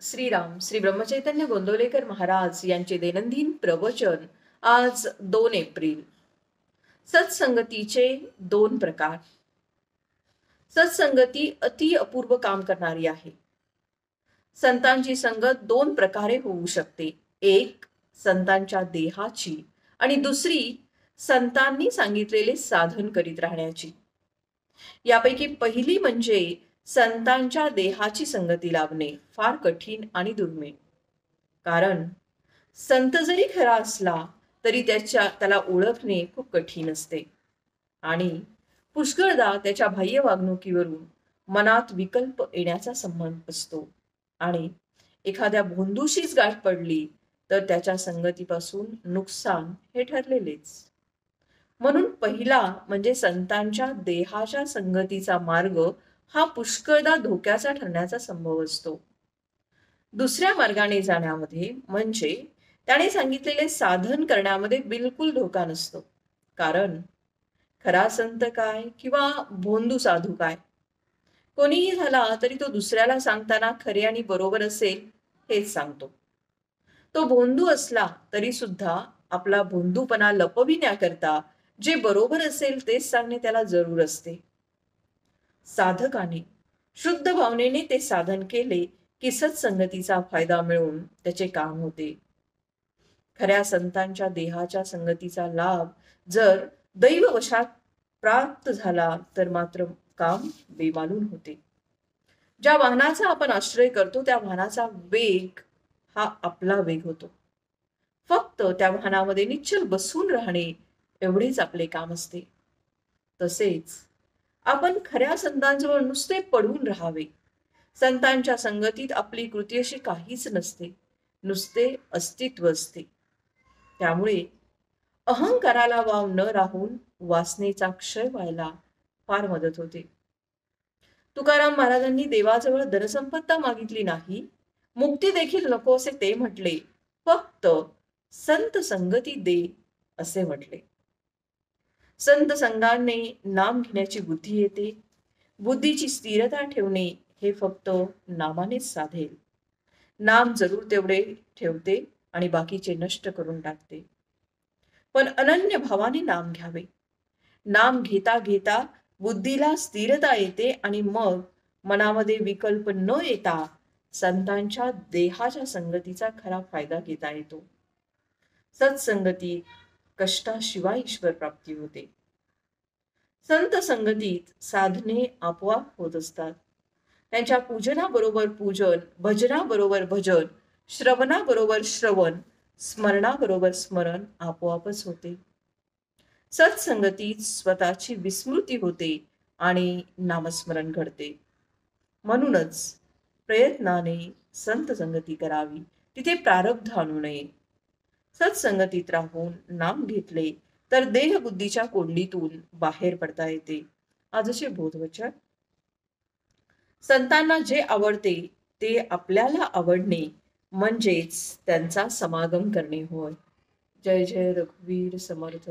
श्रीराम श्री ब्रह्मचैतन्य गोंदवलेकर महाराज यांचे दैनंदिन प्रवचन आज 2 एप्रिल। सत्संगतीचे 2 प्रकार। सत्संगती अति अपूर्व काम करणारी आहे। संतांची संगत 2 प्रकारे होऊ शकते। एक संतांच्या देहाची आणि दुसरी संतांनी सांगितलेले साधन करीत राहण्याची। यापैकी पहिली म्हणजे संतांच्या देहाची संगती लाभणे फार कठीण आणि दुर्मिळ। कारण संत जरी खरा असला तरी त्याला ओळखणे खूप कठीण असते आणि पुष्कळदा त्याच्या बाह्य वागणुकीवरून मनात विकल्प येण्याचा संबंध असतो आणि एखाद्या भोंदूशीच गाठ पडली तर त्याच्या संगतीपासून नुकसान हे ठरलेलेच। म्हणून पहिला म्हणजे संतांच्या देहाच्या संगतीचा मार्ग हा पुष्कळदा धोक्याचा ठरण्याचा संभव असतो। दुसऱ्या मार्गाने जाण्यामध्ये म्हणजे त्याने सांगितलेले साधन करण्यामध्ये बिलकुल धोका नसतो। कारण खरा संत काय किंवा भोंदू साधू काय, कोणीही झाला तरी तो दुसऱ्याला सांगताना खरे आणि बरोबर असेल हेच सांगतो। तो भोंदू असला तरी सुद्धा आपला भोंदूपणा लपविण्याकरता जे बरोबर असेल तेच सांगणे त्याला जरूर असते। साधकाने शुद्ध भावनेने ते साधन केले की सत्संगतीचा फायदा मिळून त्याचे काम होते। खऱ्या संतांच्या देहाच्या संगतीचा लाभ जर दैववशात प्राप्त झाला तर मात्र काम बेमालून होते। ज्या वाहनाचा आपण आश्रय करतो त्या वाहनाचा वेग हा आपला वेग होतो। फक्त त्या वाहनामध्ये निश्चल बसून राहणे एवढेच आपले काम असते। तसेच आपण खऱ्या संतांजवळ नुसते पडून राहावे। संतांच्या संगतीत आपली कृती अशी काहीच नसते, नुसते अस्तित्व असते। त्यामुळे अहंकाराला वाव न राहून वासनेचा क्षय व्हायला फार मदत होते। तुकाराम महाराजांनी देवाजवळ धनसंपत्ता मागितली नाही, मुक्ती देखील नको असे ते म्हटले, फक्त संत संगती दे असे म्हटले। संत संगाने नाम घेण्याची बुद्धी येते। बुद्धीची स्थिरता ठेवणे हे फक्त नामानेच साधेल। नाम जरूर तेवढे ठेवते आणि बाकीचे नष्ट करून टाकते। पण अनन्य भावाने नाम घ्यावे। नाम घेता घेता बुद्धीला स्थिरता येते आणि मग मनामध्ये विकल्प न येता संतांच्या देहाच्या संगतीचा खरा फायदा घेता येतो। सत्संगती कष्टाशिवाय ईश्वर प्राप्ती होते। संत संगतीत साधने आपोआप होत असतात। त्यांच्या पूजनाबरोबर पूजन, भजनाबरोबर भजन, श्रवणाबरोबर श्रवण, स्मरणाबरोबर स्मरण आपोआपच होते। सत्संगतीत स्वतःची विस्मृती होते आणि नामस्मरण घडते। म्हणूनच प्रयत्नाने संत संगती करावी, तिथे प्रारब्ध आणू नये। सत्संगतीत राहून नाम घेतले तर देह बुद्धीच्या कोंडीतून बाहेर पडता येते। आजचे बोधवचन, संतांना जे आवडते ते आपल्याला आवडणे म्हणजेच त्यांचा समागम करणे होय। जय जय रघुवीर समर्थ।